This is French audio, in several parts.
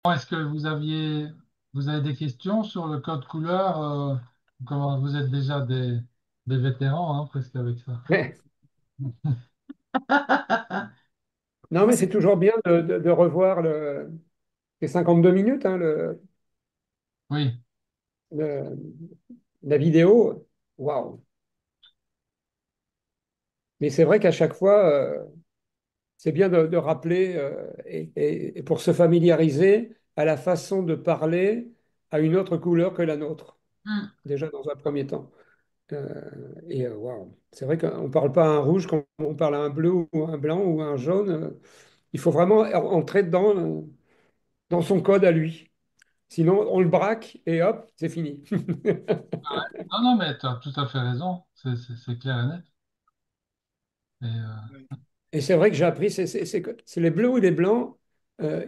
Est-ce que vous avez des questions sur le code couleur? Comment vous êtes déjà des vétérans, hein, presque avec ça. Ouais. Non, Moi, mais c'est c'est toujours bien de revoir les 52 minutes, hein, Oui. le- la vidéo. Waouh! Mais c'est vrai qu'à chaque fois, c'est bien de rappeler et pour se familiariser à la façon de parler à une autre couleur que la nôtre, Mm. déjà dans un premier temps. Waouh! C'est vrai qu'on ne parle pas à un rouge quand on parle à un bleu ou un blanc ou un jaune. Il faut vraiment entrer dans son code à lui. Sinon, on le braque et hop, c'est fini. Non, non, mais tu as tout à fait raison. C'est clair et net. Et, Et c'est vrai que j'ai appris, c'est les bleus ou les blancs,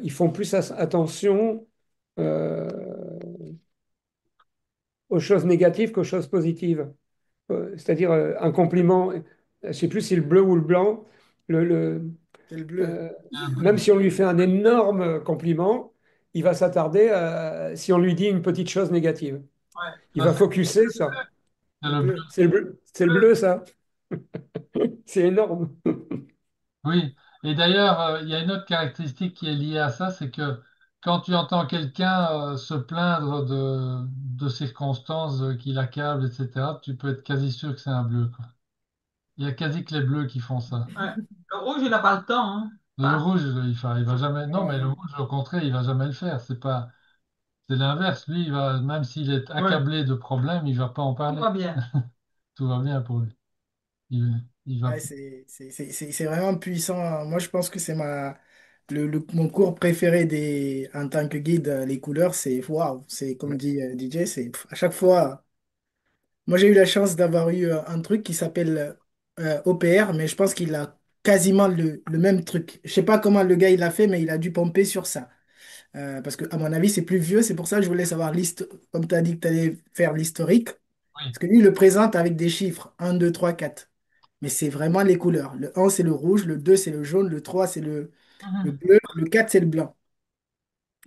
ils font plus attention euh, aux choses négatives qu'aux choses positives. C'est-à-dire un compliment, je ne sais plus si le bleu ou le blanc, le, le- c'est le bleu. euh, le bleu. même si on lui fait un énorme compliment, il va s'attarder si on lui dit une petite chose négative. Ouais. Il Bah, va focuser ça. c'est Le le bleu. bleu. C'est le bleu, ça. C'est énorme. Oui. Et d'ailleurs, il y a une autre caractéristique qui est liée à ça, c'est que quand tu entends quelqu'un se plaindre de circonstances qui l'accablent, etc., tu peux être quasi sûr que c'est un bleu, quoi. Il y a quasi que les bleus qui font ça. Ouais. Le rouge, il n'a pas le temps, hein. Le rouge, il va jamais. Non, mais le Ouais. rouge, au contraire, il va jamais le faire. C'est l'inverse. Lui, il va, même s'il est Ouais, accablé de problèmes, il va pas en tout parler. va bien. Tout va bien pour lui. Il va. Ouais, c'est vraiment puissant. Moi, je pense que c'est mon cours préféré en tant que guide, les couleurs, c'est waouh. C'est comme dit DJ, à chaque fois. Moi, j'ai eu la chance d'avoir eu un truc qui s'appelle OPR, mais je pense qu'il a quasiment le même truc. Je sais pas comment le gars il a fait, mais il a dû pomper sur ça. Parce que, à mon avis, c'est plus vieux. C'est pour ça que je voulais savoir comme tu as dit que tu allais faire l'historique. Oui. Parce que lui, il le présente avec des chiffres. Un, 2, 3, 4. Mais c'est vraiment les couleurs. Le un, c'est le rouge. Le 2, c'est le jaune. Le 3, c'est le Mhm. bleu. Le 4, c'est le blanc.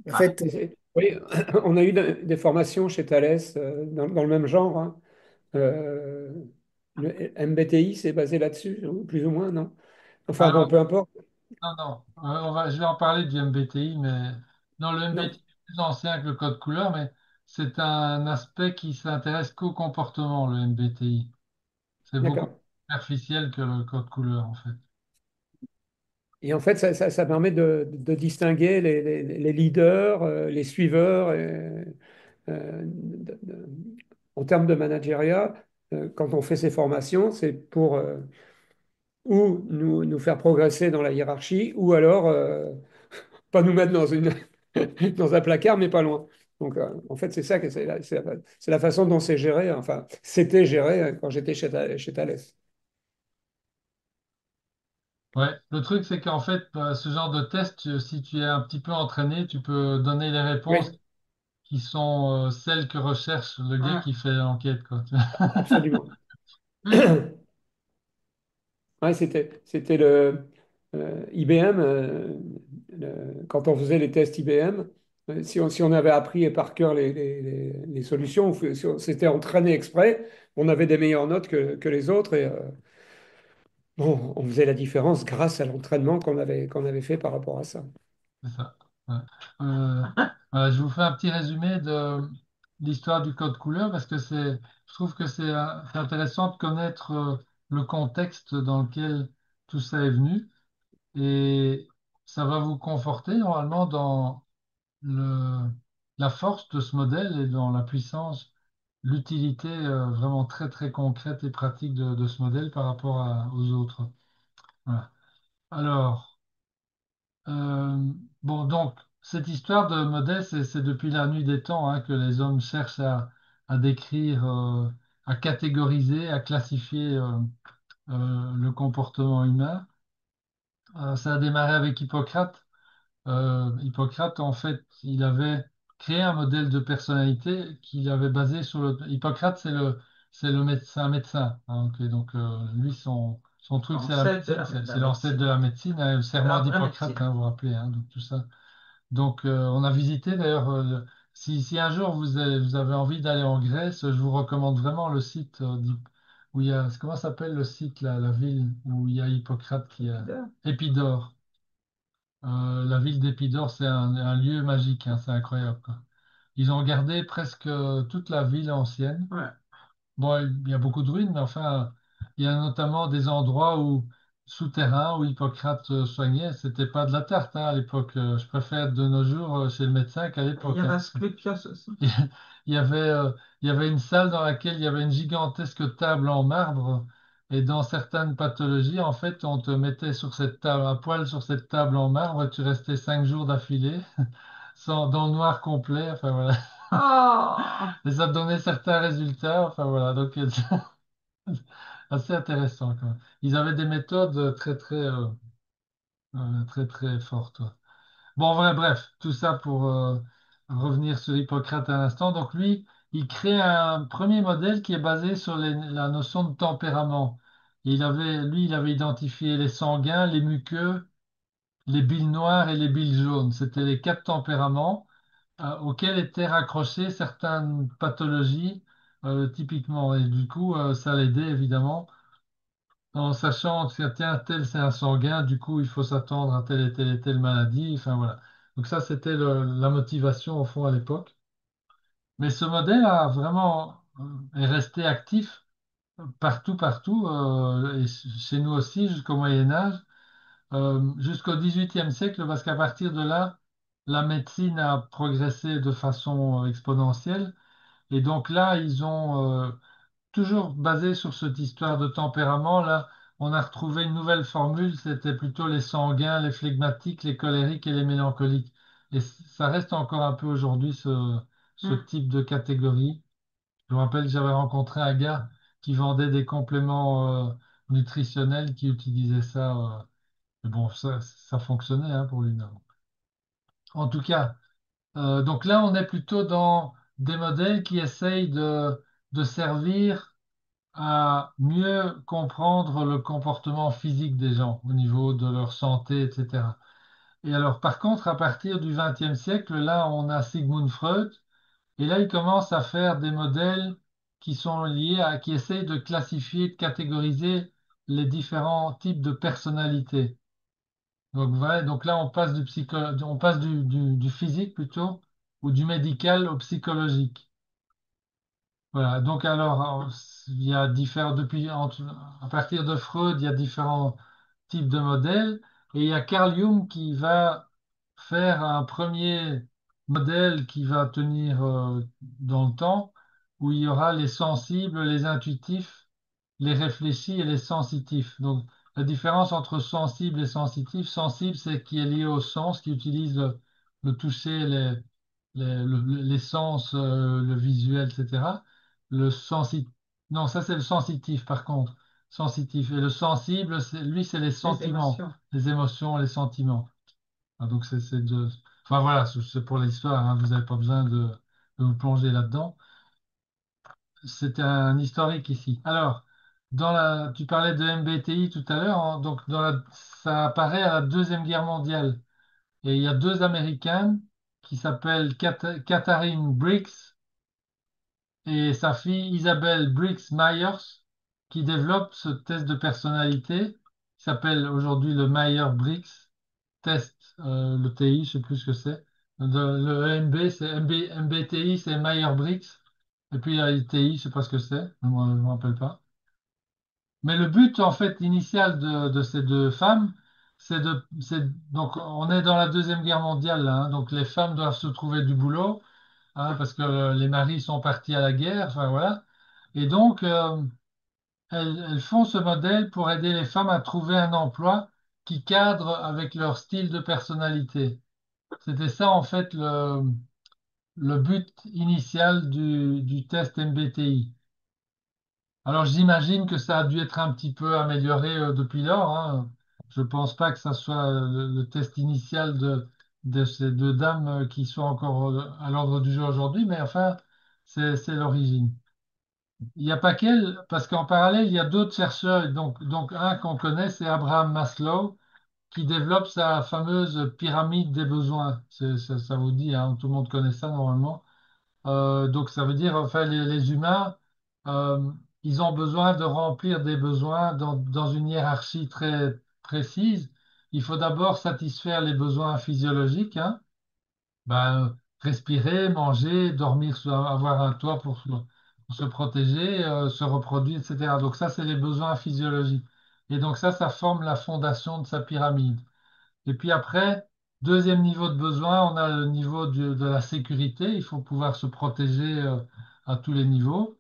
En fait, Oui, on a eu des formations chez Thales dans le même genre, hein. Euh, le MBTI, c'est basé là-dessus, plus ou moins, non? Enfin bon, Alors, peu importe. non, non. Je vais en parler du MBTI, mais non, le Non, MBTI est plus ancien que le code couleur, mais c'est un aspect qui s'intéresse qu'au comportement, le MBTI. C'est beaucoup plus d'accord. superficiel que le code couleur, en fait. Et en fait, ça permet de distinguer les leaders, les suiveurs. En termes de managériat, quand on fait ces formations, c'est pour ou nous faire progresser dans la hiérarchie, ou alors pas nous mettre dans un placard, mais pas loin. Donc, en fait, c'est ça que c'est la façon dont c'est géré. Enfin, c'était géré quand j'étais chez Thales. Ouais, le truc, c'est qu'en fait, ce genre de test, si tu es un petit peu entraîné, tu peux donner les réponses Oui, qui sont celles que recherche le gars Ouais. qui fait l'enquête, quoi. absolument. Mm. Ouais, c'était le IBM, quand on faisait les tests IBM, si on avait appris par cœur les solutions, si on s'était entraîné exprès, on avait des meilleures notes que les autres et bon, on faisait la différence grâce à l'entraînement qu'on avait fait par rapport à ça. C'est ça. Ouais. Euh, voilà, je vous fais un petit résumé de l'histoire du code couleur parce que je trouve que c'est intéressant de connaître le contexte dans lequel tout ça est venu et ça va vous conforter normalement dans le, la force de ce modèle et dans la puissance, l'utilité vraiment très très concrète et pratique de ce modèle par rapport aux autres. Voilà. Alors, bon, donc, cette histoire de modèle, c'est depuis la nuit des temps hein, que les hommes cherchent à décrire, à catégoriser, à classifier le comportement humain. Ça a démarré avec Hippocrate. Hippocrate, en fait, il avait créé un modèle de personnalité qu'il avait basé sur le. Hippocrate, c'est le médecin, médecin. Hein, ok, donc, lui, son truc, c'est Ancêtre de la l'ancêtre médecine. de la médecine, hein, le De la serment vraie d'Hippocrate, médecine. hein, vous vous rappelez, hein, donc tout ça. Donc, on a visité d'ailleurs, si un jour vous avez envie d'aller en Grèce, je vous recommande vraiment le site où il y a, comment s'appelle le site, là, la ville où il y a Hippocrate qui a Évidemment. Épidore. La ville d'Épidore, c'est un lieu magique, hein, c'est incroyable, quoi. Ils ont gardé presque toute la ville ancienne. Ouais. Bon, il y a beaucoup de ruines, mais enfin, il y a notamment des endroits où, souterrains où Hippocrate soignait. C'était pas de la tarte, hein, à l'époque. Je préfère être de nos jours chez le médecin qu'à Il y l'époque, a hein. Asclepios aussi. Il y avait, euh, il y avait une salle dans laquelle il y avait une gigantesque table en marbre. Et dans certaines pathologies, en fait, on te mettait sur cette table, à poil sur cette table en marbre, et tu restais 5 jours d'affilée, dans le noir complet. Enfin voilà. Ah! Et ça donnait certains résultats. Enfin voilà. Donc, assez intéressant quand même. Ils avaient des méthodes très très fortes, ouais. Bon, bref, tout ça pour revenir sur Hippocrate un instant. Donc lui, il crée un premier modèle qui est basé sur la notion de tempérament. Il avait identifié les sanguins, les muqueux, les billes noires et les billes jaunes. C'était les quatre tempéraments auxquels étaient raccrochées certaines pathologies, typiquement. Et du coup, ça l'aidait évidemment en sachant que tiens, tel c'est un sanguin, du coup il faut s'attendre à telle et telle maladie. Enfin voilà. Donc ça c'était la motivation au fond à l'époque. Mais ce modèle a vraiment est resté actif partout, et chez nous aussi jusqu'au Moyen Âge, jusqu'au XVIIIe siècle, parce qu'à partir de là, la médecine a progressé de façon exponentielle. Et donc là, ils ont toujours basé sur cette histoire de tempérament, là, on a retrouvé une nouvelle formule, c'était plutôt les sanguins, les flegmatiques, les colériques et les mélancoliques. Et ça reste encore un peu aujourd'hui ce Hmm. type de catégorie. Je me rappelle que j'avais rencontré un gars qui vendait des compléments nutritionnels qui utilisait ça. Mais bon, ça fonctionnait hein, pour lui. Mais bon. En tout cas, donc là, on est plutôt dans des modèles qui essayent de servir à mieux comprendre le comportement physique des gens au niveau de leur santé, etc. Et alors, par contre, à partir du XXe siècle, là, on a Sigmund Freud, et là, il commence à faire des modèles qui sont liés qui essayent de classifier, de catégoriser les différents types de personnalités. Donc, voilà, donc là, on passe du physique plutôt, ou du médical au psychologique. Voilà, donc alors, il y a à partir de Freud, il y a différents types de modèles, et il y a Carl Jung qui va faire un premier modèle qui va tenir dans le temps, où il y aura les sensibles, les intuitifs, les réfléchis et les sensitifs. Donc, la différence entre sensible et sensitif, sensible, c'est qui est lié au sens, qui utilise le toucher, les sens, le visuel, etc. Le sensi... Non, ça c'est le sensitif par contre. Sensitif. Et le sensible, lui, c'est les Les sentiments, émotions. les émotions, les sentiments. Ah, donc c'est de... Enfin voilà, c'est pour l'histoire, hein, vous n'avez pas besoin de vous plonger là-dedans. C'était un historique ici. Alors, tu parlais de MBTI tout à l'heure, hein, donc ça apparaît à la Deuxième Guerre mondiale. Et il y a deux Américaines qui s'appellent Katharine Briggs et sa fille Isabelle Briggs Myers qui développe ce test de personnalité qui s'appelle aujourd'hui le Myers-Briggs test, le TI, je sais plus ce que c'est. Le MB, c'est MBTI, c'est Myers-Briggs. Et puis il y a le TI, je sais pas ce que c'est, moi, je ne me rappelle pas. Mais le but, en fait, initial de ces deux femmes, donc on est dans la Deuxième Guerre mondiale, là, hein, donc les femmes doivent se trouver du boulot hein, parce que les maris sont partis à la guerre, enfin voilà. Et donc, elles font ce modèle pour aider les femmes à trouver un emploi qui cadre avec leur style de personnalité. C'était ça, en fait, le but initial du test MBTI. Alors, j'imagine que ça a dû être un petit peu amélioré depuis lors, hein. Je ne pense pas que ça soit le test initial de ces deux dames qui sont encore à l'ordre du jour aujourd'hui, mais enfin, c'est l'origine. Il n'y a pas qu'elle, parce qu'en parallèle, il y a d'autres chercheurs. Donc un qu'on connaît, c'est Abraham Maslow, qui développe sa fameuse pyramide des besoins. Ça vous dit, hein, tout le monde connaît ça normalement. Donc ça veut dire, enfin, les humains, euh, ils ont besoin de remplir des besoins dans une hiérarchie très précise. Il faut d'abord satisfaire les besoins physiologiques, hein. Respirer, manger, dormir, avoir un toit pour se protéger, se reproduire, etc. Donc ça, c'est les besoins physiologiques. Et donc ça forme la fondation de sa pyramide. Et puis après, deuxième niveau de besoin, on a le niveau de la sécurité. Il faut pouvoir se protéger à tous les niveaux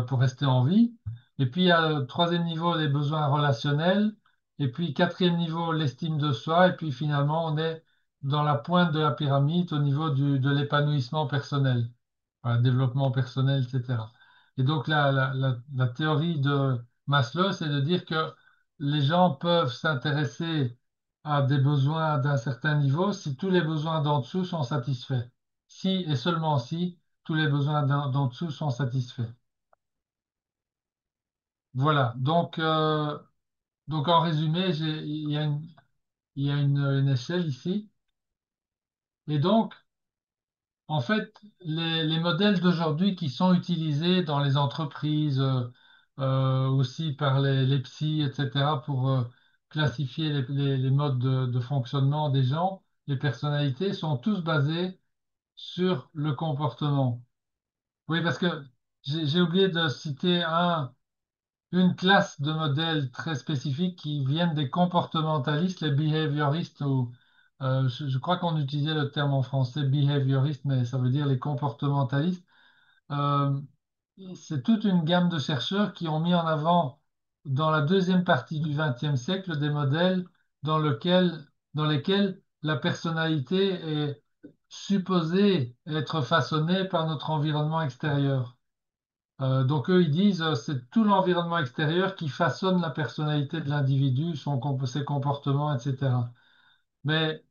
pour rester en vie. Et puis, il y a le troisième niveau, les besoins relationnels. Et puis, quatrième niveau, l'estime de soi. Et puis, finalement, on est dans la pointe de la pyramide au niveau de l'épanouissement personnel, voilà, développement personnel, etc. Et donc, la théorie de Maslow, c'est de dire que les gens peuvent s'intéresser à des besoins d'un certain niveau si tous les besoins d'en dessous sont satisfaits. Si et seulement si tous les besoins d'en dessous sont satisfaits. Voilà, donc en résumé, il y a une échelle ici. Et donc, en fait, les modèles d'aujourd'hui qui sont utilisés dans les entreprises, aussi par les psys, etc., pour classifier les modes de fonctionnement des gens, les personnalités, sont tous basés sur le comportement. Oui, parce que j'ai oublié de citer une classe de modèles très spécifiques qui viennent des comportementalistes, les behavioristes, ou je crois qu'on utilisait le terme en français behavioriste, mais ça veut dire les comportementalistes. Euh, c'est toute une gamme de chercheurs qui ont mis en avant, dans la deuxième partie du XXe siècle, des modèles dans lesquels la personnalité est supposée être façonnée par notre environnement extérieur. Donc eux, ils disent c'est tout l'environnement extérieur qui façonne la personnalité de l'individu, ses comportements, etc. Mais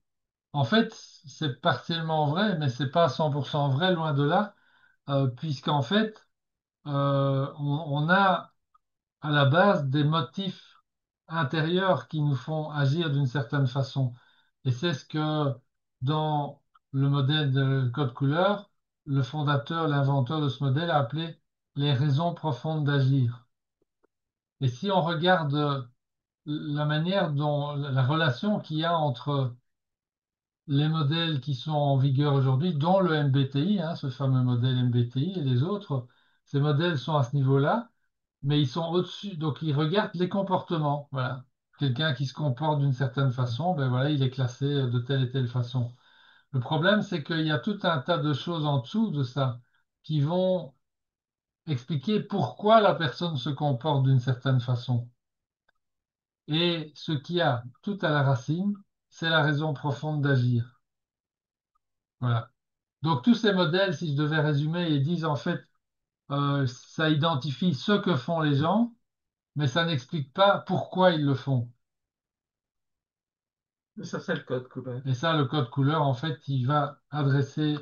en fait, c'est partiellement vrai, mais c'est pas 100% vrai, loin de là, puisqu'en fait, on a à la base des motifs intérieurs qui nous font agir d'une certaine façon. Et c'est ce que dans le modèle de code couleur, le fondateur, l'inventeur de ce modèle a appelé les raisons profondes d'agir. Et si on regarde la manière dont la relation qu'il y a entre les modèles qui sont en vigueur aujourd'hui, dont le MBTI, hein, ce fameux modèle MBTI et les autres, ces modèles sont à ce niveau-là, mais ils sont au-dessus, donc ils regardent les comportements. Voilà. Quelqu'un qui se comporte d'une certaine façon, ben voilà, il est classé de telle et telle façon. Le problème, c'est qu'il y a tout un tas de choses en dessous de ça qui vont expliquer pourquoi la personne se comporte d'une certaine façon. Et ce qui a tout à la racine, c'est la raison profonde d'agir. Voilà. Donc tous ces modèles, si je devais résumer, ils disent en fait, ça identifie ce que font les gens, mais ça n'explique pas pourquoi ils le font. Mais ça, c'est le code couleur. Et ça, le code couleur, en fait, il va adresser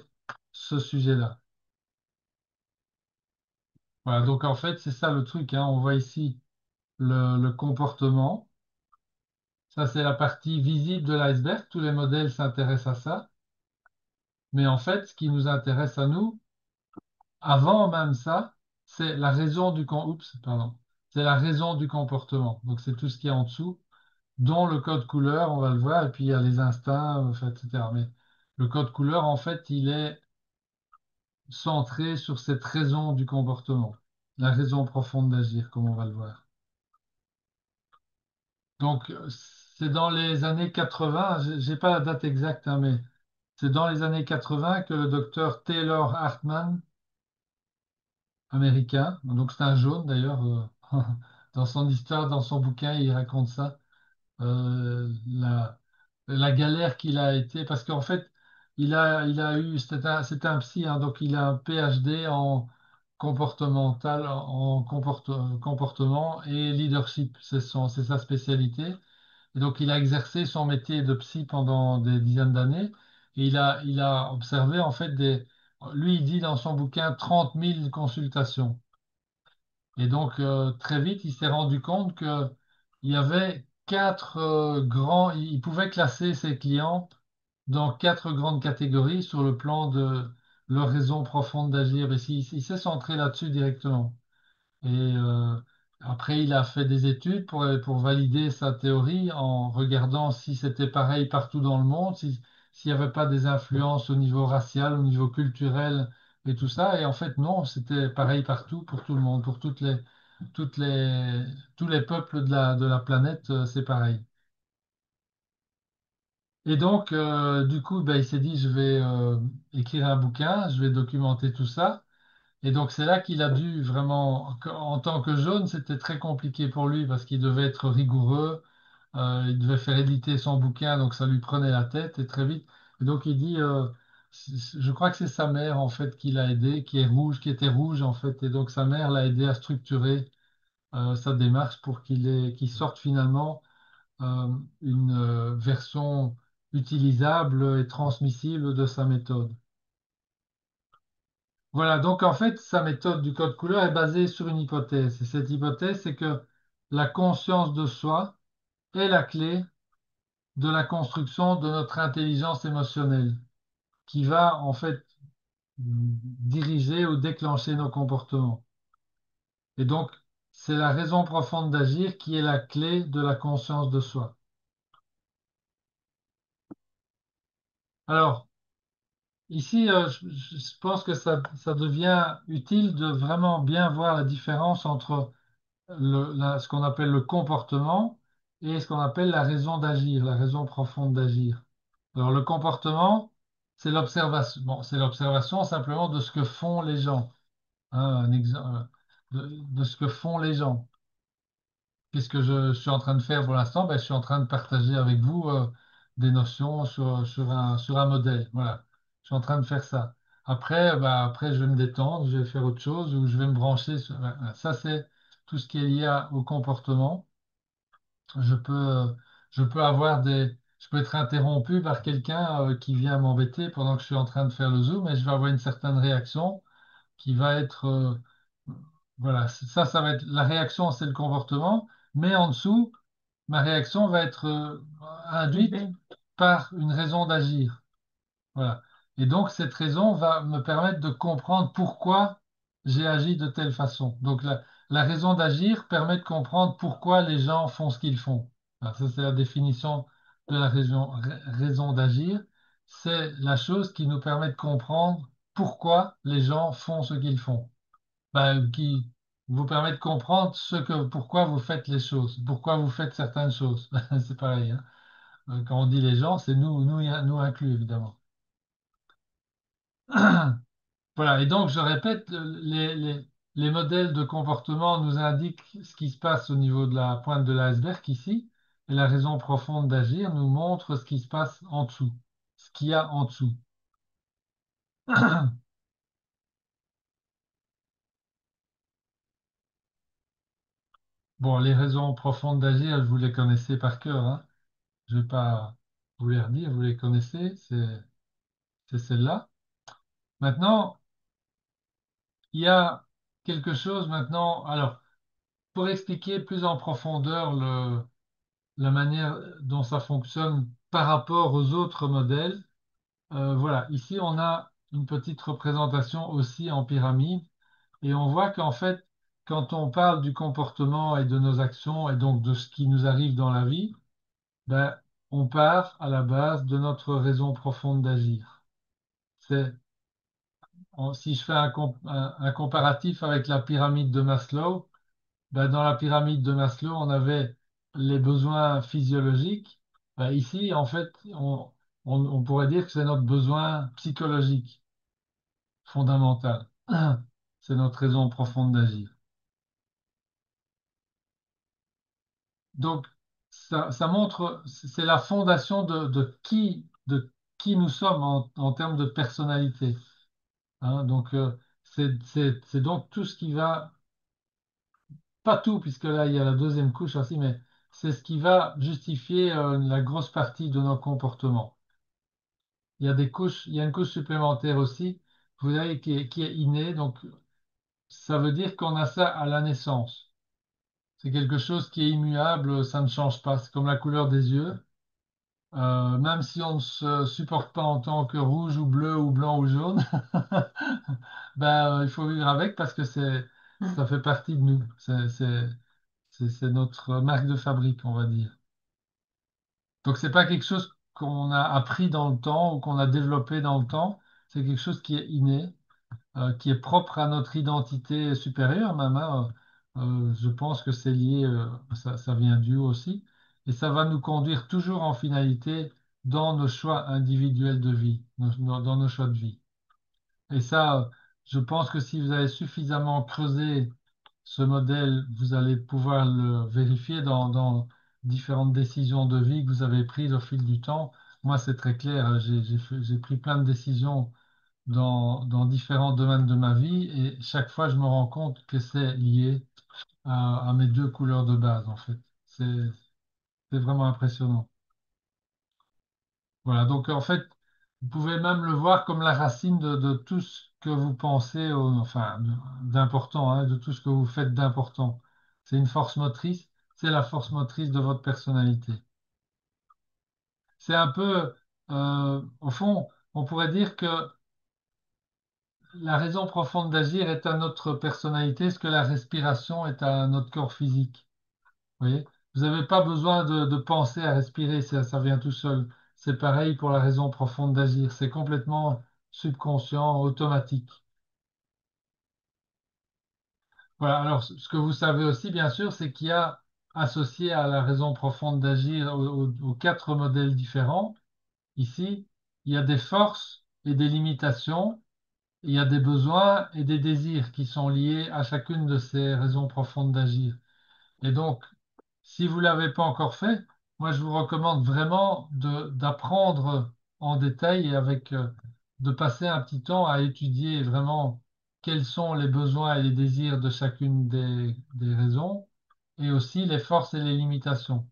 ce sujet-là. Voilà, donc en fait, c'est ça le truc, hein. On voit ici le comportement. Ça, c'est la partie visible de l'iceberg. Tous les modèles s'intéressent à ça. Mais en fait, ce qui nous intéresse à nous, avant même ça, c'est la raison Oups, pardon. C'est la raison du comportement. Donc, c'est tout ce qui est en dessous, dont le code couleur, on va le voir, et puis il y a les instincts, enfin, etc. Mais le code couleur, en fait, il est centré sur cette raison du comportement, la raison profonde d'agir, comme on va le voir. Donc, c'est dans les années 80, j'ai pas la date exacte, hein, mais c'est dans les années 80 que le docteur Taylor Hartman, américain, donc c'est un jaune d'ailleurs, dans son histoire, dans son bouquin, il raconte ça, la galère qu'il a été, parce qu'en fait, il a eu, c'était un psy, hein, donc il a un PhD en comportemental, comportement et leadership, c'est sa spécialité. Et donc, il a exercé son métier de psy pendant des dizaines d'années et il a observé, en fait, lui, il dit dans son bouquin 30 000 consultations. Et donc, très vite, il s'est rendu compte qu'il y avait quatre grands, il pouvait classer ses clients dans quatre grandes catégories sur le plan de leur raison profonde d'agir. Et il s'est centré là-dessus directement. Et après, il a fait des études pour valider sa théorie en regardant si c'était pareil partout dans le monde, s'il n'y avait pas des influences au niveau racial, au niveau culturel et tout ça. Et en fait, non, c'était pareil partout pour tout le monde, pour toutes les, tous les peuples de la planète, c'est pareil. Et donc, du coup, ben, il s'est dit, je vais écrire un bouquin, je vais documenter tout ça. Et donc c'est là qu'il a dû vraiment, en tant que jeune, c'était très compliqué pour lui parce qu'il devait être rigoureux, il devait faire éditer son bouquin, donc ça lui prenait la tête et très vite. Et donc il dit, je crois que c'est sa mère en fait qui l'a aidé, qui est rouge, qui était rouge en fait, et donc sa mère l'a aidé à structurer sa démarche pour qu'il sorte finalement euh, une version utilisable et transmissible de sa méthode. Voilà, donc en fait, sa méthode du code couleur est basée sur une hypothèse. Et cette hypothèse, c'est que la conscience de soi est la clé de la construction de notre intelligence émotionnelle, qui va en fait diriger ou déclencher nos comportements. Et donc, c'est la raison profonde d'agir qui est la clé de la conscience de soi. Alors, ici, je pense que ça devient utile de vraiment bien voir la différence entre ce qu'on appelle le comportement et ce qu'on appelle la raison d'agir, la raison profonde d'agir. Alors le comportement, c'est l'observation. Bon, c'est l'observation simplement de ce que font les gens. Hein, de ce que font les gens. Qu'est-ce que je suis en train de faire pour l'instant? Ben, je suis en train de partager avec vous des notions sur un modèle. Voilà. Je suis en train de faire ça. Après, après, je vais me détendre, je vais faire autre chose ou je vais me brancher sur... voilà. Ça, c'est tout ce qui est lié au comportement. Je peux, je peux je peux être interrompu par quelqu'un qui vient m'embêter pendant que je suis en train de faire le zoom et je vais avoir une certaine réaction qui va être, voilà, ça va être, la réaction, c'est le comportement, mais en dessous, ma réaction va être induite par une raison d'agir. Voilà. Et donc, cette raison va me permettre de comprendre pourquoi j'ai agi de telle façon. Donc, la raison d'agir permet de comprendre pourquoi les gens font ce qu'ils font. Alors, ça, c'est la définition de la raison d'agir. C'est la chose qui nous permet de comprendre pourquoi les gens font ce qu'ils font. Ben, qui vous permet de comprendre pourquoi vous faites les choses, pourquoi vous faites certaines choses. C'est pareil, hein. Quand on dit les gens, c'est nous inclus, évidemment. Voilà, et donc je répète, les modèles de comportement nous indiquent ce qui se passe au niveau de la pointe de l'iceberg ici, et la raison profonde d'agir nous montre ce qui se passe en dessous, ce qu'il y a en dessous. Bon, les raisons profondes d'agir, vous les connaissez par cœur, hein. Je ne vais pas vous les redire, vous les connaissez, c'est celle-là. Maintenant, il y a quelque chose maintenant, alors, pour expliquer plus en profondeur la manière dont ça fonctionne par rapport aux autres modèles. Voilà, ici on a une petite représentation aussi en pyramide et on voit qu'en fait, quand on parle du comportement et de nos actions et donc de ce qui nous arrive dans la vie, ben, on part à la base de notre raison profonde d'agir. C'est, si je fais un comparatif avec la pyramide de Maslow, ben, dans la pyramide de Maslow, on avait les besoins physiologiques. Ben, ici, en fait, on pourrait dire que c'est notre besoin psychologique fondamental. C'est notre raison profonde d'agir. Donc, ça montre, c'est la fondation de qui nous sommes en termes de personnalité. Hein. Donc, c'est donc tout ce qui va, pas tout, puisque là, il y a la deuxième couche aussi, mais c'est ce qui va justifier la grosse partie de nos comportements. Il y a des couches, il y a une couche supplémentaire aussi, vous savez, qui est innée, donc ça veut dire qu'on a ça à la naissance. C'est quelque chose qui est immuable, ça ne change pas. C'est comme la couleur des yeux. Même si on ne se supporte pas en tant que rouge ou bleu ou blanc ou jaune, ben, il faut vivre avec parce que ça fait partie de nous. C'est notre marque de fabrique, on va dire. Donc, c'est pas quelque chose qu'on a appris dans le temps ou qu'on a développé dans le temps. C'est quelque chose qui est inné, qui est propre à notre identité supérieure même, hein. Je pense que c'est lié, ça vient du haut aussi. Et ça va nous conduire toujours en finalité dans nos choix individuels de vie, dans nos choix de vie. Et ça, je pense que si vous avez suffisamment creusé ce modèle, vous allez pouvoir le vérifier dans différentes décisions de vie que vous avez prises au fil du temps. Moi, c'est très clair. J'ai pris plein de décisions dans différents domaines de ma vie et chaque fois, je me rends compte que c'est lié à mes deux couleurs de base, en fait. C'est, c'est vraiment impressionnant. Voilà, donc en fait, vous pouvez même le voir comme la racine de tout ce que vous pensez, enfin, d'important, hein, de tout ce que vous faites d'important. C'est une force motrice, c'est la force motrice de votre personnalité. C'est un peu, au fond, on pourrait dire que la raison profonde d'agir est à notre personnalité, ce que la respiration est à notre corps physique. Vous voyez? Vous n'avez pas besoin de penser à respirer, ça vient tout seul. C'est pareil pour la raison profonde d'agir. C'est complètement subconscient, automatique. Voilà. Alors, ce que vous savez aussi, bien sûr, c'est qu'il y a associé à la raison profonde d'agir aux quatre modèles différents, ici, il y a des forces et des limitations, il y a des besoins et des désirs qui sont liés à chacune de ces raisons profondes d'agir. Et donc, si vous ne l'avez pas encore fait, moi je vous recommande vraiment d'apprendre en détail et de passer un petit temps à étudier vraiment quels sont les besoins et les désirs de chacune des raisons et aussi les forces et les limitations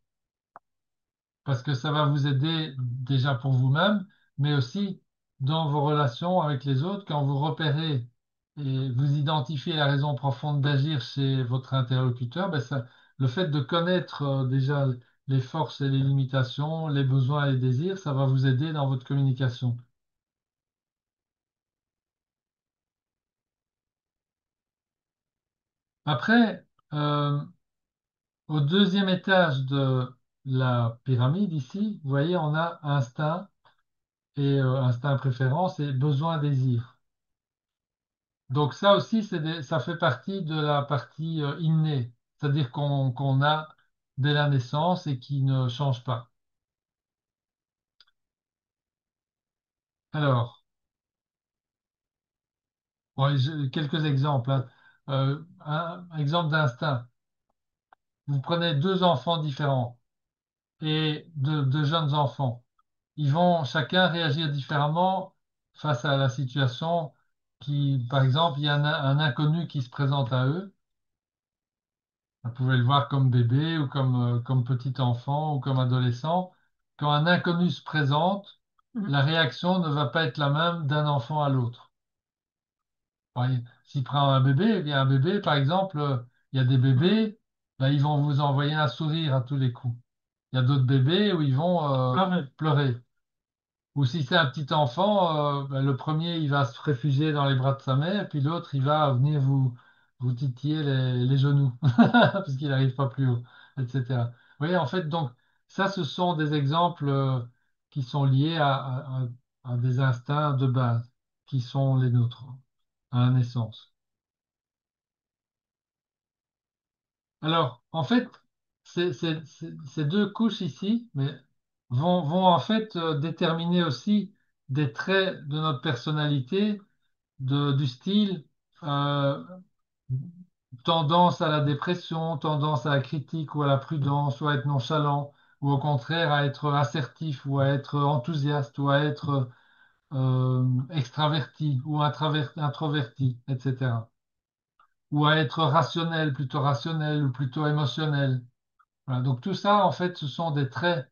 parce que ça va vous aider déjà pour vous-même, mais aussi dans vos relations avec les autres, quand vous repérez et vous identifiez la raison profonde d'agir chez votre interlocuteur, ben le fait de connaître déjà les forces et les limitations, les besoins et les désirs, ça va vous aider dans votre communication. Après, au deuxième étage de la pyramide ici, vous voyez, on a instinct et instinct préférence et besoin désir. Donc ça aussi, ça fait partie de la partie innée, c'est-à-dire qu'on a dès la naissance et qui ne change pas. Alors, bon, quelques exemples, hein. Un exemple d'instinct. Vous prenez deux enfants différents et deux jeunes enfants. Ils vont chacun réagir différemment face à la situation par exemple, il y a un inconnu qui se présente à eux. Vous pouvez le voir comme bébé ou comme petit enfant ou comme adolescent. Quand un inconnu se présente, la réaction ne va pas être la même d'un enfant à l'autre. Voyez, s'il prend un bébé, eh bien un bébé, par exemple, il y a des bébés, ben, ils vont vous envoyer un sourire à tous les coups. Il y a d'autres bébés où ils vont pleurer. Ou si c'est un petit enfant, ben, le premier, il va se réfugier dans les bras de sa mère, puis l'autre, il va venir vous titiller les genoux, parce qu'il n'arrive pas plus haut, etc. Vous voyez, en fait, donc, ça, ce sont des exemples qui sont liés à des instincts de base, qui sont les nôtres, à la naissance. Alors, en fait, ces deux couches ici vont en fait déterminer aussi des traits de notre personnalité du style euh, tendance à la dépression, tendance à la critique ou à la prudence, ou à être nonchalant, ou au contraire à être assertif, ou à être enthousiaste, ou à être extraverti ou introverti, etc. Ou à être rationnel, ou plutôt émotionnel. Voilà, donc tout ça, en fait, ce sont des traits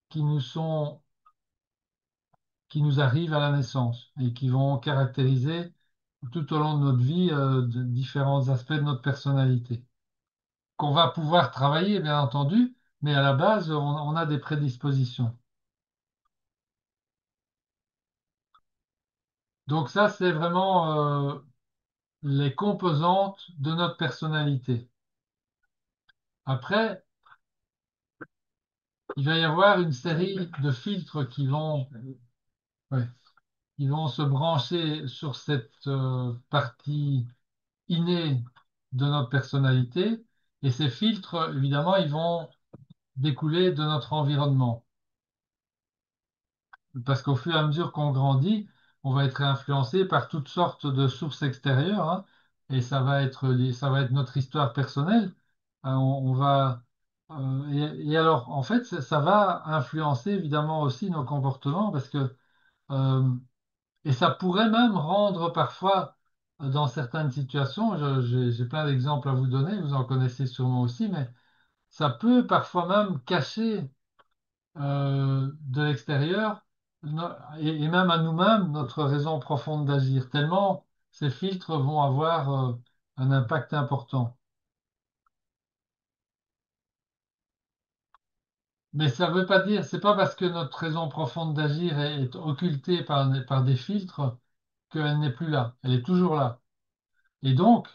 qui nous sont, qui nous arrivent à la naissance et qui vont caractériser tout au long de notre vie, de différents aspects de notre personnalité. qu'on va pouvoir travailler, bien entendu, mais à la base, on a des prédispositions. Donc ça, c'est vraiment les composantes de notre personnalité. Après, il va y avoir une série de filtres ouais, qui vont se brancher sur cette partie innée de notre personnalité. Et ces filtres, évidemment, ils vont découler de notre environnement. Parce qu'au fur et à mesure qu'on grandit, on va être influencé par toutes sortes de sources extérieures, hein, et ça va être notre histoire personnelle. On va, et alors, en fait, ça va influencer évidemment aussi nos comportements, parce que, euh, et ça pourrait même rendre parfois, dans certaines situations, j'ai plein d'exemples à vous donner, vous en connaissez sûrement aussi, mais ça peut parfois même cacher de l'extérieur et même à nous-mêmes notre raison profonde d'agir, tellement ces filtres vont avoir un impact important. Mais ça ne veut pas dire, c'est pas parce que notre raison profonde d'agir est occultée par des filtres qu'elle n'est plus là. Elle est toujours là. Et donc,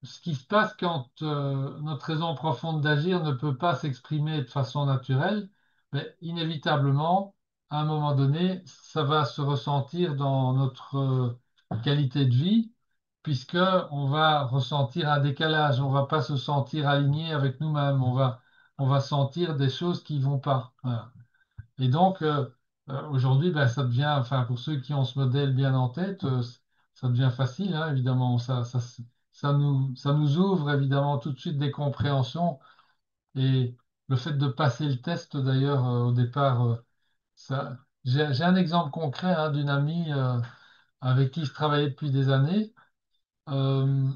ce qui se passe quand notre raison profonde d'agir ne peut pas s'exprimer de façon naturelle, mais inévitablement, à un moment donné, ça va se ressentir dans notre qualité de vie, puisque on va ressentir un décalage, on va pas se sentir aligné avec nous-mêmes, on va sentir des choses qui vont pas. Voilà. Et donc, aujourd'hui, ben, ça devient, enfin, pour ceux qui ont ce modèle bien en tête, ça devient facile, hein, évidemment. Ça nous ouvre évidemment tout de suite des compréhensions. Et le fait de passer le test, d'ailleurs, au départ, j'ai un exemple concret hein, d'une amie avec qui je travaillais depuis des années. Euh,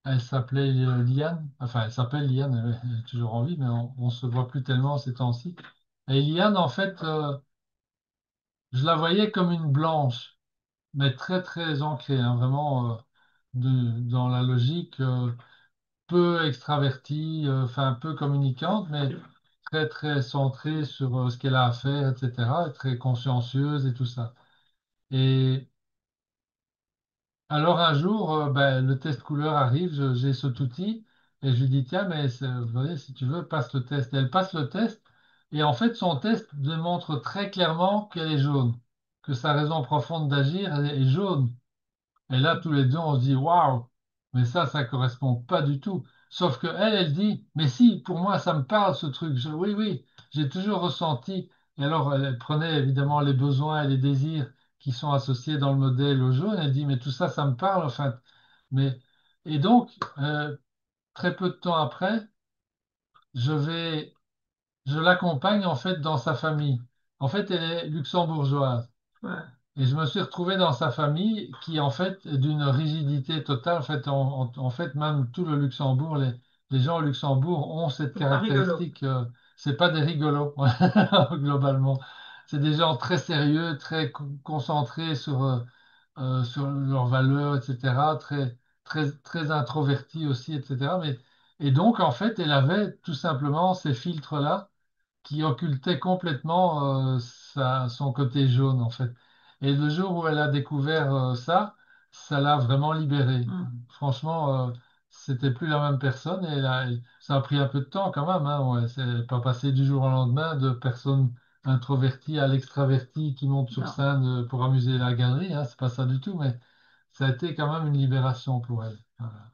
Elle s'appelait Liane, enfin, elle s'appelle Liane, elle est toujours en vie, mais on se voit plus tellement ces temps-ci. Et Liane, en fait, je la voyais comme une blanche, mais très très ancrée, hein, vraiment dans la logique, peu extravertie, enfin peu communicante, mais très très centrée sur ce qu'elle a à faire, etc., et très consciencieuse et tout ça. Et alors un jour, ben, le test couleur arrive, j'ai cet outil, et je lui dis, tiens, mais vous voyez, si tu veux, passe le test. Et elle passe le test, et en fait, son test démontre très clairement qu'elle est jaune, que sa raison profonde d'agir, elle est jaune. Et là, tous les deux, on se dit, waouh, mais ça correspond pas du tout. Sauf que elle dit, mais si, pour moi, ça me parle ce truc. Oui, oui, j'ai toujours ressenti. Et alors, elle prenait évidemment les besoins et les désirs qui sont associés dans le modèle au jaune. Elle dit, mais tout ça, ça me parle, enfin. Mais, et donc, très peu de temps après, je vais, je l'accompagne en fait dans sa famille. En fait, elle est luxembourgeoise. Ouais. Et je me suis retrouvé dans sa famille qui, en fait, est d'une rigidité totale. En fait, en fait, même tout le Luxembourg, les gens au Luxembourg ont cette caractéristique. C'est pas des rigolos, globalement. C'est des gens très sérieux, très concentrés sur leurs valeurs, etc. Très, très, très introvertis aussi, etc. Et donc, en fait, elle avait tout simplement ces filtres-là qui occultait complètement son côté jaune, en fait. Et le jour où elle a découvert ça, ça l'a vraiment libérée. Franchement, c'était plus la même personne et ça a pris un peu de temps quand même. Hein, ouais. C'est pas passé du jour au lendemain de personne introvertie à l'extravertie qui monte sur Non. scène pour amuser la galerie. Hein, c'est pas ça du tout, mais ça a été quand même une libération pour elle. Voilà.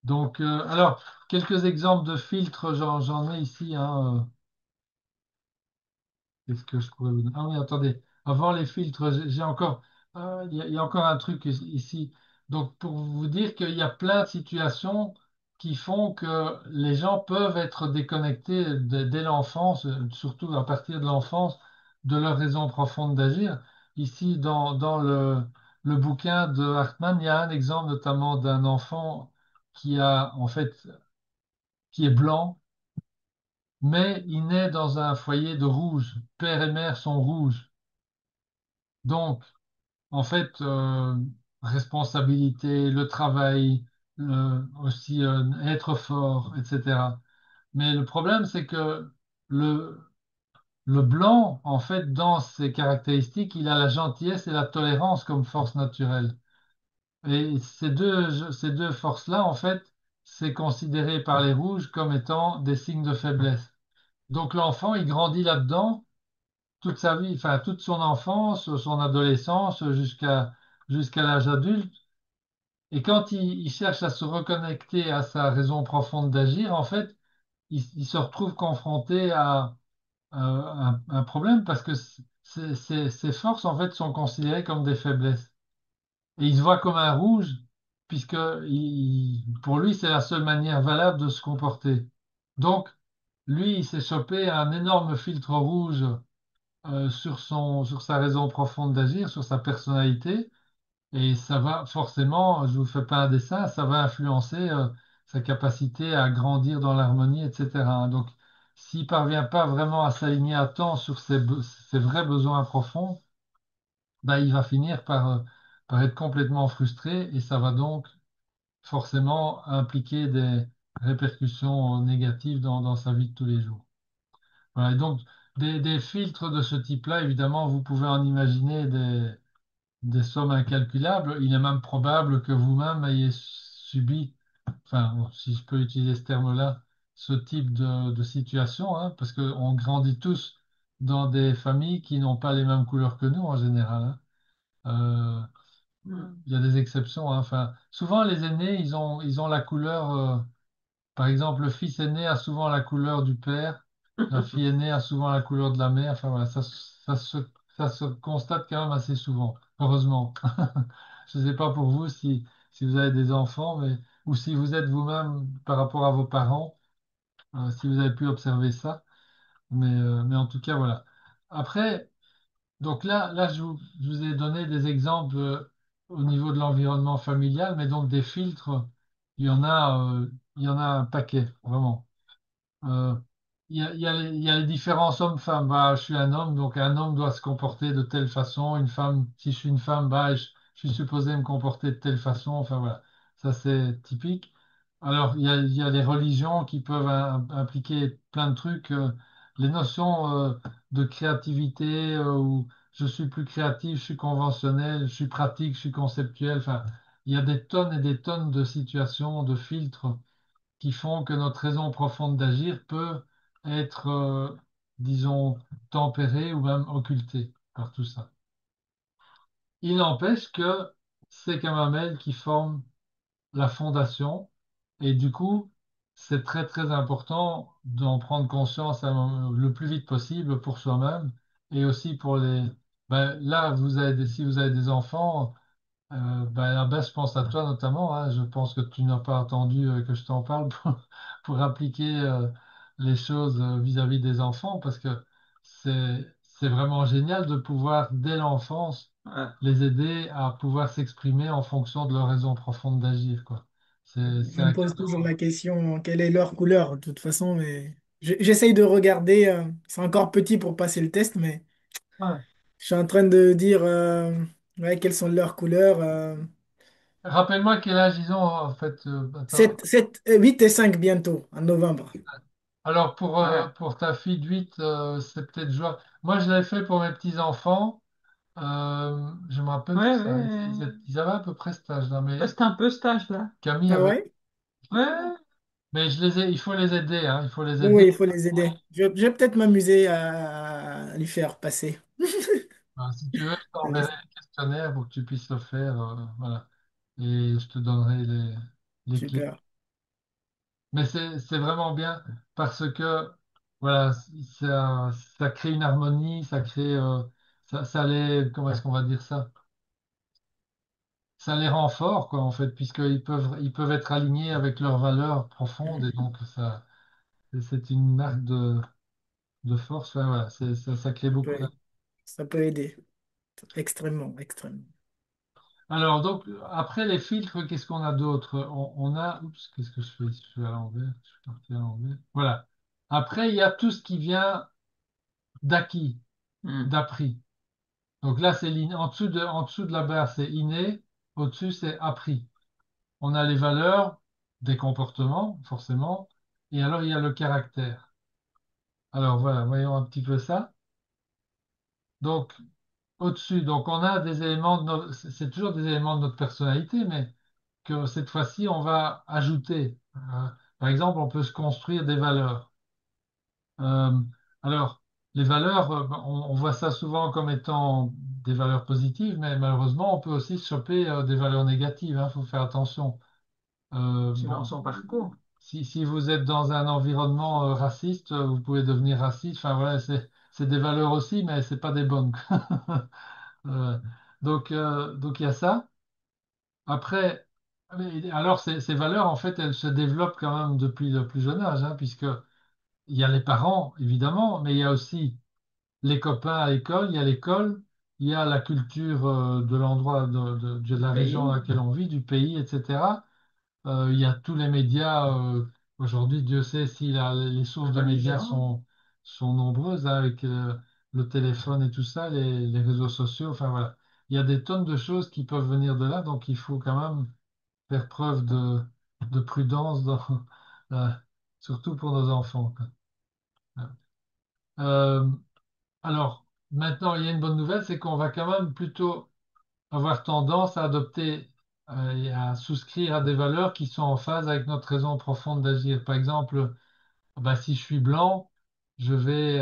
Donc, alors, quelques exemples de filtres, j'en ai ici. Hein, qu'est-ce que je pourrais vous dire? Ah oui, attendez. Avant les filtres, j'ai encore, il y a encore un truc ici. Donc, pour vous dire qu'il y a plein de situations qui font que les gens peuvent être déconnectés dès l'enfance, surtout à partir de l'enfance, de leur raison profonde d'agir. Ici, dans le bouquin de Hartmann, il y a un exemple notamment d'un enfant qui a, en fait, qui est blanc, mais il naît dans un foyer de rouge. Père et mère sont rouges. Donc, en fait, responsabilité, le travail, aussi être fort, etc. Mais le problème, c'est que le, le blanc, en fait, dans ses caractéristiques, il a la gentillesse et la tolérance comme force naturelle. Et ces deux forces-là, en fait, c'est considéré par les rouges comme étant des signes de faiblesse. Donc l'enfant, il grandit là-dedans toute sa vie, enfin toute son enfance, son adolescence, jusqu'à l'âge adulte. Et quand il cherche à se reconnecter à sa raison profonde d'agir, en fait, il se retrouve confronté à un problème parce que ces forces, en fait, sont considérées comme des faiblesses. Et il se voit comme un rouge, puisque pour lui, c'est la seule manière valable de se comporter. Donc, lui, il s'est chopé un énorme filtre rouge sur sa raison profonde d'agir, sur sa personnalité, et ça va forcément, je vous fais pas un dessin, ça va influencer sa capacité à grandir dans l'harmonie, etc. Donc, s'il parvient pas vraiment à s'aligner à temps sur ses vrais besoins profonds, bah, il va finir par être complètement frustré et ça va donc forcément impliquer des répercussions négatives dans sa vie de tous les jours. Voilà, et donc, des filtres de ce type-là, évidemment, vous pouvez en imaginer des sommes incalculables. Il est même probable que vous-même ayez subi, enfin, bon, si je peux utiliser ce terme-là, ce type de situation, hein, parce qu'on grandit tous dans des familles qui n'ont pas les mêmes couleurs que nous en général, hein. Euh, il y a des exceptions, hein. Enfin, souvent, les aînés, ils ont la couleur. Par exemple, le fils aîné a souvent la couleur du père, la fille aînée a souvent la couleur de la mère. Enfin, voilà, ça se constate quand même assez souvent, heureusement. Je ne sais pas pour vous si vous avez des enfants, mais, ou si vous êtes vous-même par rapport à vos parents, si vous avez pu observer ça. Mais en tout cas, voilà. Après, donc là, je vous ai donné des exemples au niveau de l'environnement familial, mais donc des filtres, il y en a un paquet, vraiment. Euh, il y a les différences hommes-femmes. Bah, je suis un homme, donc un homme doit se comporter de telle façon. Une femme, si je suis une femme, bah, je suis supposé me comporter de telle façon. Enfin voilà, ça c'est typique. Alors il y a les religions qui peuvent impliquer plein de trucs. Les notions de créativité, où je suis plus créatif, je suis conventionnel, je suis pratique, je suis conceptuel. Enfin, il y a des tonnes et des tonnes de situations, de filtres qui font que notre raison profonde d'agir peut être, disons, tempérée ou même occultée par tout ça. Il n'empêche que c'est Kamamel qui forme la fondation et du coup, c'est très très important d'en prendre conscience le plus vite possible pour soi-même et aussi pour les... Ben, là, si vous avez des enfants, ben, je pense à toi notamment, hein. Je pense que tu n'as pas attendu que je t'en parle pour appliquer les choses vis-à-vis des enfants parce que c'est vraiment génial de pouvoir, dès l'enfance, les aider à pouvoir s'exprimer en fonction de leur raison profonde d'agir, quoi. C'est Je me un pose toujours cadeau. la question, quelle est leur couleur, de toute façon, mais j'essaye de regarder, c'est encore petit pour passer le test, mais Ouais. je suis en train de dire ouais, quelles sont leurs couleurs. Rappelle-moi quel âge ils ont en fait. Attends. 8 et 5 bientôt, en novembre. Alors pour ta fille de 8, c'est peut-être jouable. Moi, je l'avais fait pour mes petits-enfants. Je me rappelle que Ouais, ça, ouais. ils avaient à peu près cet âge-là, mais C'était un peu cet âge-là. Camille Ah avait. ouais? Ouais. Mais il faut les aider, hein, il faut les aider. Oui, il faut les aider. Je vais peut-être m'amuser à lui faire passer. Si tu veux, je t'enverrai le questionnaire pour que tu puisses le faire, voilà. Et je te donnerai les clés. Super. Mais c'est vraiment bien parce que voilà, ça crée une harmonie, ça crée, ça les, comment est-ce qu'on va dire ça? Ça les rend forts, quoi, en fait, ils peuvent être alignés avec leurs valeurs profondes et donc c'est une marque de force. Enfin, voilà, ça crée Ça beaucoup. peut, ça peut aider. Extrêmement, extrêmement. Alors, donc, après les filtres, qu'est-ce qu'on a d'autre? On a, oups, qu'est-ce que je fais? Je suis à l'envers, je suis parti à l'envers. Voilà. Après, il y a tout ce qui vient d'acquis, Hmm. d'appris. Donc là, c'est l'inné. En dessous de la barre, c'est inné. Au-dessus, c'est appris. on a les valeurs des comportements, forcément, et alors il y a le caractère. Alors voilà, voyons un petit peu ça. Donc, au-dessus, donc on a des éléments de c'est toujours des éléments de notre personnalité, mais que cette fois-ci, on va ajouter. Par exemple, on peut se construire des valeurs. Euh, alors, les valeurs, on voit ça souvent comme étant des valeurs positives, mais malheureusement, on peut aussi se choper des valeurs négatives. Il faut faire attention. Selon Bon, son parcours. si vous êtes dans un environnement raciste, vous pouvez devenir raciste. Enfin voilà, c'est des valeurs aussi, mais c'est pas des bonnes. Euh, donc il y a ça. Après, alors ces valeurs, en fait, elles se développent quand même depuis le plus jeune âge, puisque il y a les parents, évidemment, mais il y a aussi les copains à l'école, il y a l'école, il y a la culture de l'endroit, de Du la région dans pays. laquelle on vit, du pays, etc. Il y a tous les médias. Aujourd'hui, Dieu sait si les sources La de médias religion. sont nombreuses, avec le téléphone et tout ça, les réseaux sociaux. Enfin voilà, il y a des tonnes de choses qui peuvent venir de là, donc il faut quand même faire preuve de prudence, euh, surtout pour nos enfants, quoi. Euh, alors, maintenant, il y a une bonne nouvelle, c'est qu'on va quand même plutôt avoir tendance à adopter et à souscrire à des valeurs qui sont en phase avec notre raison profonde d'agir. Par exemple, bah, si je suis blanc, je vais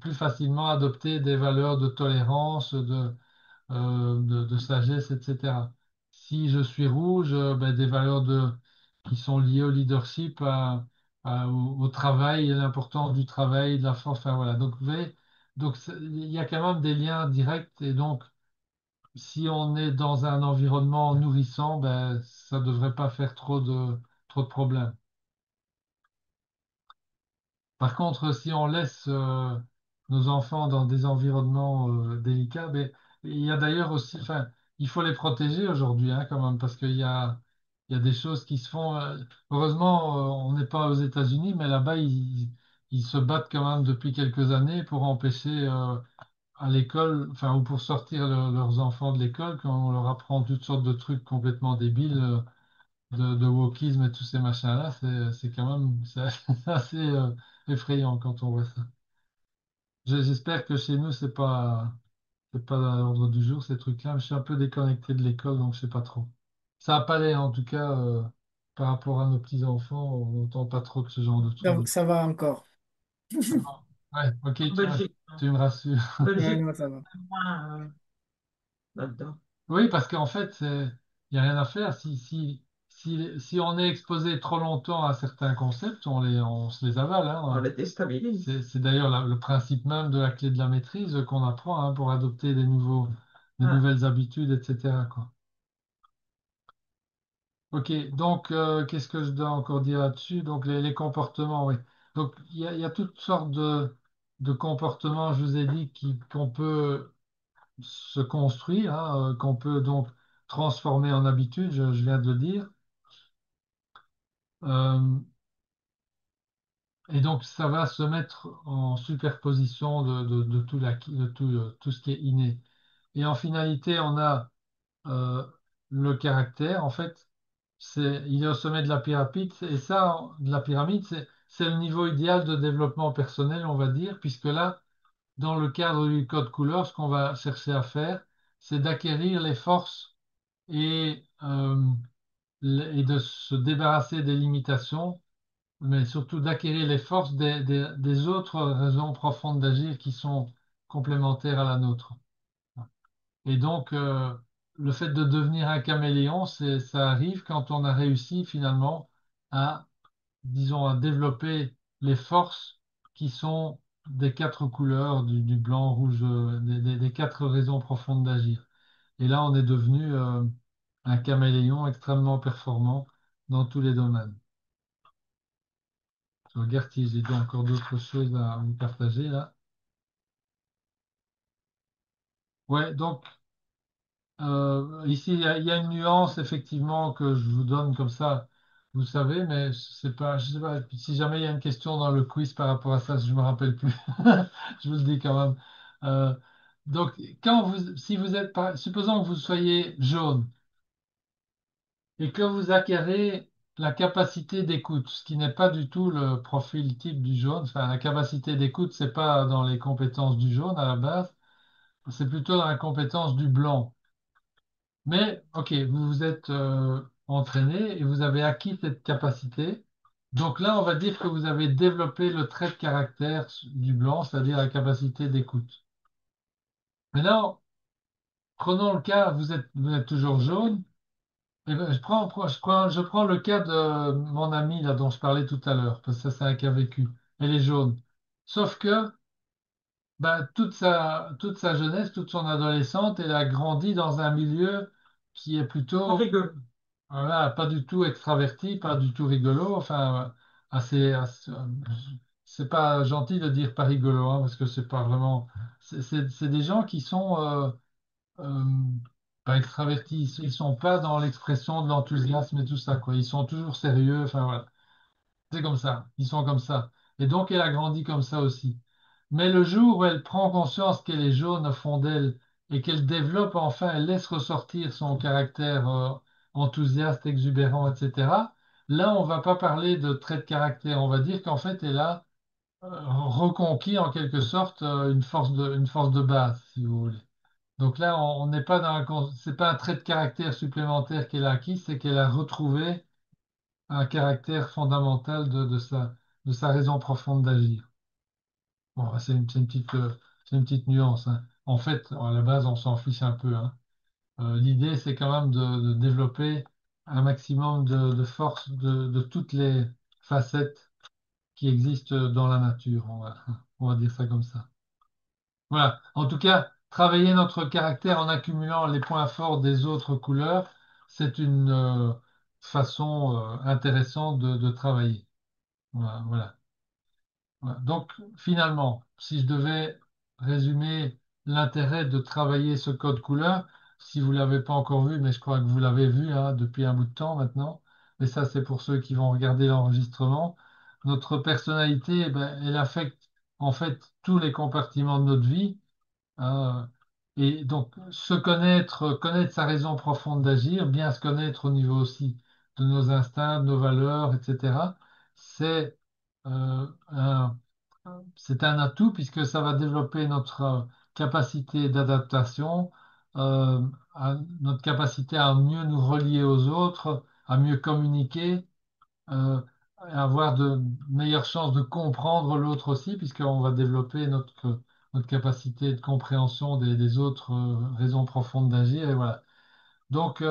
plus facilement adopter des valeurs de tolérance, de sagesse, etc. Si je suis rouge, ben, des valeurs qui sont liées au leadership, au travail, à l'importance du travail, de la force. Enfin, voilà. Donc, vous voyez, donc il y a quand même des liens directs. Et donc, si on est dans un environnement nourrissant, ben, ça ne devrait pas faire trop de problèmes. Par contre, si on laisse nos enfants dans des environnements délicats, ben, il y a d'ailleurs aussi, enfin, il faut les protéger aujourd'hui, quand même, parce il y a des choses qui se font. Heureusement, on n'est pas aux États-Unis, mais là-bas, ils se battent quand même depuis quelques années pour empêcher à l'école, enfin, ou pour sortir leurs enfants de l'école, quand on leur apprend toutes sortes de trucs complètement débiles. De wokisme et tous ces machins-là, c'est quand même c'est assez effrayant quand on voit ça. J'espère que chez nous, c'est pas à l'ordre du jour, ces trucs-là. Mais je suis un peu déconnecté de l'école, donc je sais pas trop. Ça a pas l'air, en tout cas, par rapport à nos petits-enfants, on n'entend pas trop de ce genre de Ça, trucs. ça va encore. Ah bon. Ouais, ok, En Belgique. tu me rassures. En Ouais, Belgique, non, ça va. moins là-dedans. Oui, parce qu'en fait, il n'y a rien à faire. Si on est exposé trop longtemps à certains concepts, on se les avale, On hein. les déstabilise. C'est d'ailleurs le principe même de la clé de la maîtrise qu'on apprend, pour adopter des Ah, nouvelles habitudes, etc., quoi. Ok, donc qu'est-ce que je dois encore dire là-dessus? Donc les comportements, oui. Donc il y a toutes sortes de comportements, je vous ai dit, qu'on peut se construire, qu'on peut donc transformer en habitude, je viens de le dire. Euh, et donc ça va se mettre en superposition de tout ce qui est inné. Et en finalité, on a euh, le caractère. En fait, il est au sommet de la pyramide. Et ça, de la pyramide, c'est le niveau idéal de développement personnel, on va dire, puisque là, dans le cadre du code couleur, ce qu'on va chercher à faire, c'est d'acquérir les forces et de se débarrasser des limitations, mais surtout d'acquérir les forces des autres raisons profondes d'agir qui sont complémentaires à la nôtre. Et donc, le fait de devenir un caméléon, ça arrive quand on a réussi finalement à, disons, à développer les forces qui sont des quatre couleurs, du blanc, rouge, des quatre raisons profondes d'agir. Et là, on est devenu un caméléon extrêmement performant dans tous les domaines. Je regarde si j'ai encore d'autres choses à vous partager là. Ouais, donc ici, il y a une nuance effectivement que je vous donne comme ça, vous savez, mais c'est pas, je sais pas, si jamais il y a une question dans le quiz par rapport à ça, je me rappelle plus, je vous le dis quand même. Euh, donc, si vous êtes, supposons que vous soyez jaune, et que vous acquérez la capacité d'écoute, ce qui n'est pas du tout le profil type du jaune. Enfin, la capacité d'écoute, c'est pas dans les compétences du jaune à la base, c'est plutôt dans la compétence du blanc. Mais, ok, vous vous êtes entraîné et vous avez acquis cette capacité. Donc là, on va dire que vous avez développé le trait de caractère du blanc, c'est-à-dire la capacité d'écoute. Maintenant, prenons le cas, vous êtes toujours jaune. Eh ben, je prends le cas de mon amie là, dont je parlais tout à l'heure, parce que ça, c'est un cas vécu. Elle est jaune. Sauf que ben, toute sa jeunesse, toute son adolescente, elle a grandi dans un milieu qui est plutôt voilà, pas du tout extraverti, pas du tout rigolo. Enfin, c'est pas gentil de dire pas rigolo, hein, parce que c'est pas vraiment. C'est des gens qui sont euh, pas extravertis, ils sont pas dans l'expression de l'enthousiasme et tout ça, quoi. Ils sont toujours sérieux. Enfin, voilà. C'est comme ça. Ils sont comme ça. Et donc, elle a grandi comme ça aussi. Mais le jour où elle prend conscience qu'elle est jaune au fond d'elle et qu'elle développe enfin, elle laisse ressortir son caractère enthousiaste, exubérant, etc., là, on va pas parler de trait de caractère. On va dire qu'en fait, elle a reconquis en quelque sorte une force de base, si vous voulez. Donc là, on n'est pas c'est pas un trait de caractère supplémentaire qu'elle a acquis, c'est qu'elle a retrouvé un caractère fondamental de sa raison profonde d'agir. Bon, c'est une petite nuance, hein. En fait, à la base, on s'en fiche un peu, hein. L'idée, c'est quand même de développer un maximum de force de toutes les facettes qui existent dans la nature. On va dire ça comme ça. Voilà. En tout cas, travailler notre caractère en accumulant les points forts des autres couleurs, c'est une façon intéressante de travailler. Voilà, voilà. Voilà. Donc, finalement, si je devais résumer l'intérêt de travailler ce code couleur, si vous ne l'avez pas encore vu, mais je crois que vous l'avez vu hein, depuis un bout de temps maintenant, mais ça c'est pour ceux qui vont regarder l'enregistrement, notre personnalité, eh ben, elle affecte en fait tous les compartiments de notre vie. Hein. Et donc, se connaître, connaître sa raison profonde d'agir, bien se connaître au niveau aussi de nos instincts, de nos valeurs, etc., c'est euh, un, c'est un atout puisque ça va développer notre capacité d'adaptation, euh, notre capacité à mieux nous relier aux autres, à mieux communiquer, euh, et avoir de meilleures chances de comprendre l'autre aussi, puisqu'on va développer notre capacité de compréhension des autres raisons profondes d'agir. Et voilà. Donc,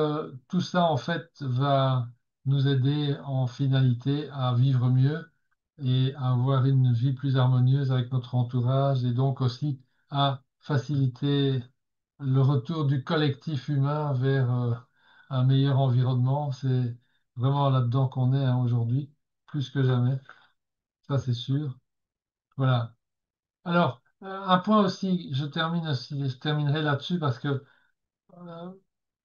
tout ça, en fait, va nous aider en finalité à vivre mieux et à avoir une vie plus harmonieuse avec notre entourage et donc aussi à faciliter le retour du collectif humain vers un meilleur environnement. C'est vraiment là-dedans qu'on est hein, aujourd'hui, plus que jamais, ça c'est sûr. Voilà. Alors, un point aussi, je terminerai là-dessus parce que euh,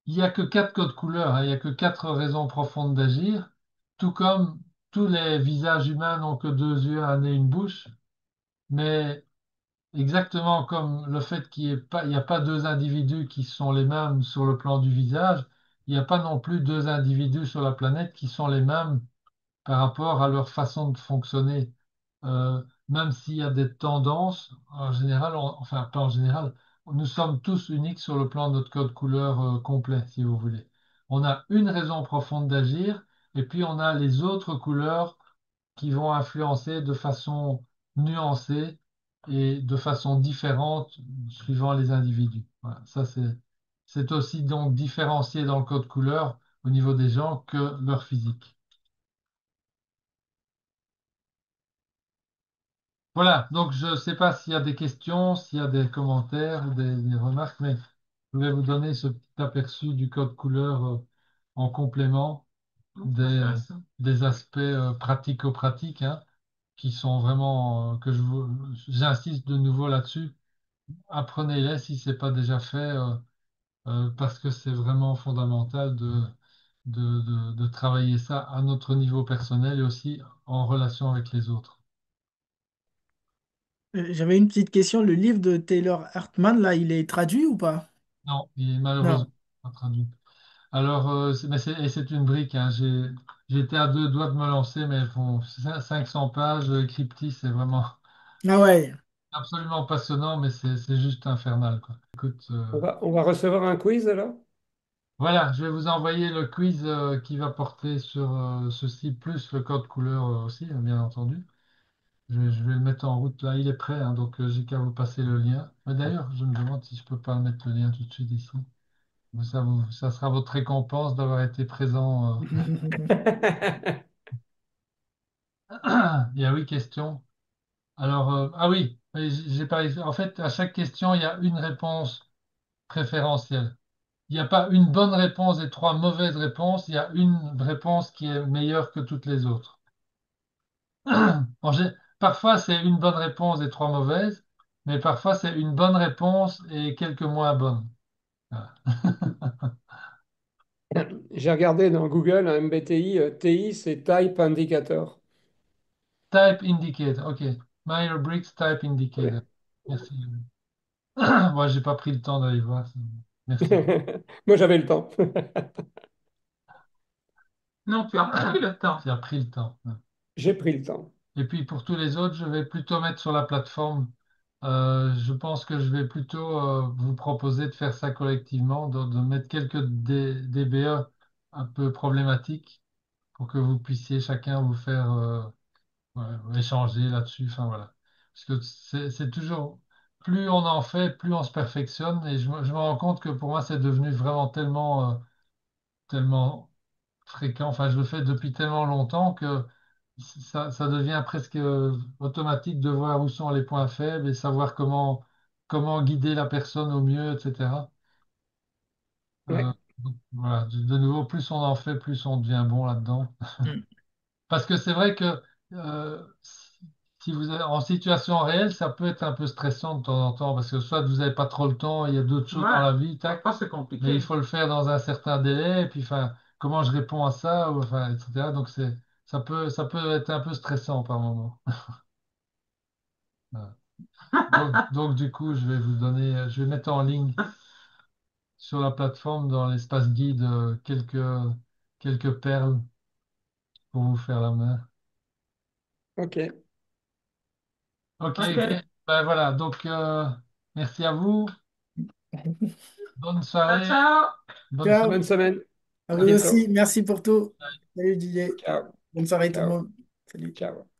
il n'y a que quatre codes couleurs, hein, il n'y a que quatre raisons profondes d'agir, tout comme tous les visages humains n'ont que deux yeux, un nez, une bouche, mais exactement comme le fait il n'y a pas deux individus qui sont les mêmes sur le plan du visage, il n'y a pas non plus deux individus sur la planète qui sont les mêmes par rapport à leur façon de fonctionner. Même s'il y a des tendances, en général, enfin pas en général, nous sommes tous uniques sur le plan de notre code couleur complet, si vous voulez. On a une raison profonde d'agir, et puis on a les autres couleurs qui vont influencer de façon nuancée et de façon différente suivant les individus. Voilà, c'est aussi donc différencié dans le code couleur au niveau des gens que leur physique. Voilà, donc je ne sais pas s'il y a des questions, s'il y a des commentaires ou des remarques, mais je vais vous donner ce petit aperçu du code couleur en complément des aspects pratico-pratiques hein, qui sont vraiment, j'insiste de nouveau là-dessus. Apprenez-les si ce n'est pas déjà fait, parce que c'est vraiment fondamental de travailler ça à notre niveau personnel et aussi en relation avec les autres. J'avais une petite question. Le livre de Taylor Hartman, là, il est traduit ou pas? Non, il est Non. malheureusement pas traduit. Alors, et c'est une brique, hein. J'étais à deux doigts de me lancer, mais bon, 500 pages, Cryptis, c'est vraiment Ah ouais. absolument passionnant, mais c'est juste infernal, quoi. Écoute, On va recevoir un quiz alors? voilà, je vais vous envoyer le quiz qui va porter sur ceci, plus le code couleur aussi, bien entendu. Je vais le mettre en route là, il est prêt, hein, donc j'ai qu'à vous passer le lien. Mais d'ailleurs, je me demande si je peux pas mettre le lien tout de suite ici. Ça sera votre récompense d'avoir été présent. Il y a 8 questions. Alors, ah oui, j'ai parlé. En fait, à chaque question, il y a une réponse préférentielle. Il n'y a pas une bonne réponse et trois mauvaises réponses. Il y a une réponse qui est meilleure que toutes les autres. Parfois, c'est une bonne réponse et trois mauvaises, mais parfois, c'est une bonne réponse et quelques moins bonnes. Voilà. J'ai regardé dans Google un MBTI. TI, c'est Type Indicator. Type indicator. OK. Myers-Briggs Type Ouais. Indicator. Merci. Moi, j'ai pas pris le temps d'aller voir. Merci. Moi, j'avais le temps. Non, tu as pris le temps. J'ai pris le temps. Ouais. J'ai pris le temps. Et puis pour tous les autres, je vais plutôt mettre sur la plateforme. Je pense que je vais plutôt vous proposer de faire ça collectivement, de mettre quelques DBE un peu problématiques pour que vous puissiez chacun vous faire ouais, échanger là-dessus. Enfin voilà. Parce que c'est toujours, plus on en fait, plus on se perfectionne. Et je me rends compte que pour moi, c'est devenu vraiment tellement fréquent. Enfin, je le fais depuis tellement longtemps que ça devient presque automatique de voir où sont les points faibles et savoir comment guider la personne au mieux, etc. Ouais. Donc, voilà, de nouveau, plus on en fait, plus on devient bon là-dedans. Mm. Parce que c'est vrai que si vous êtes en situation réelle, ça peut être un peu stressant de temps en temps, parce que soit vous n'avez pas trop le temps, il y a d'autres choses dans Ouais, la vie, tac, parfois c'est mais il compliqué. faut le faire dans un certain délai, et puis enfin, comment je réponds à ça, ou, enfin, etc. Donc ça peut être un peu stressant par moment. Voilà. Donc, du coup, je vais mettre en ligne sur la plateforme dans l'espace guide quelques perles pour vous faire la main. OK. Ok, Ok. ben voilà, donc merci à vous. Bonne Ciao, soirée. ciao. Bonne soirée. Ciao. Bonne semaine. À À vous aussi. bientôt. Merci pour tout. Salut DJ. Ciao. Bonne soirée tout le Ciao. monde. Salut. Ciao.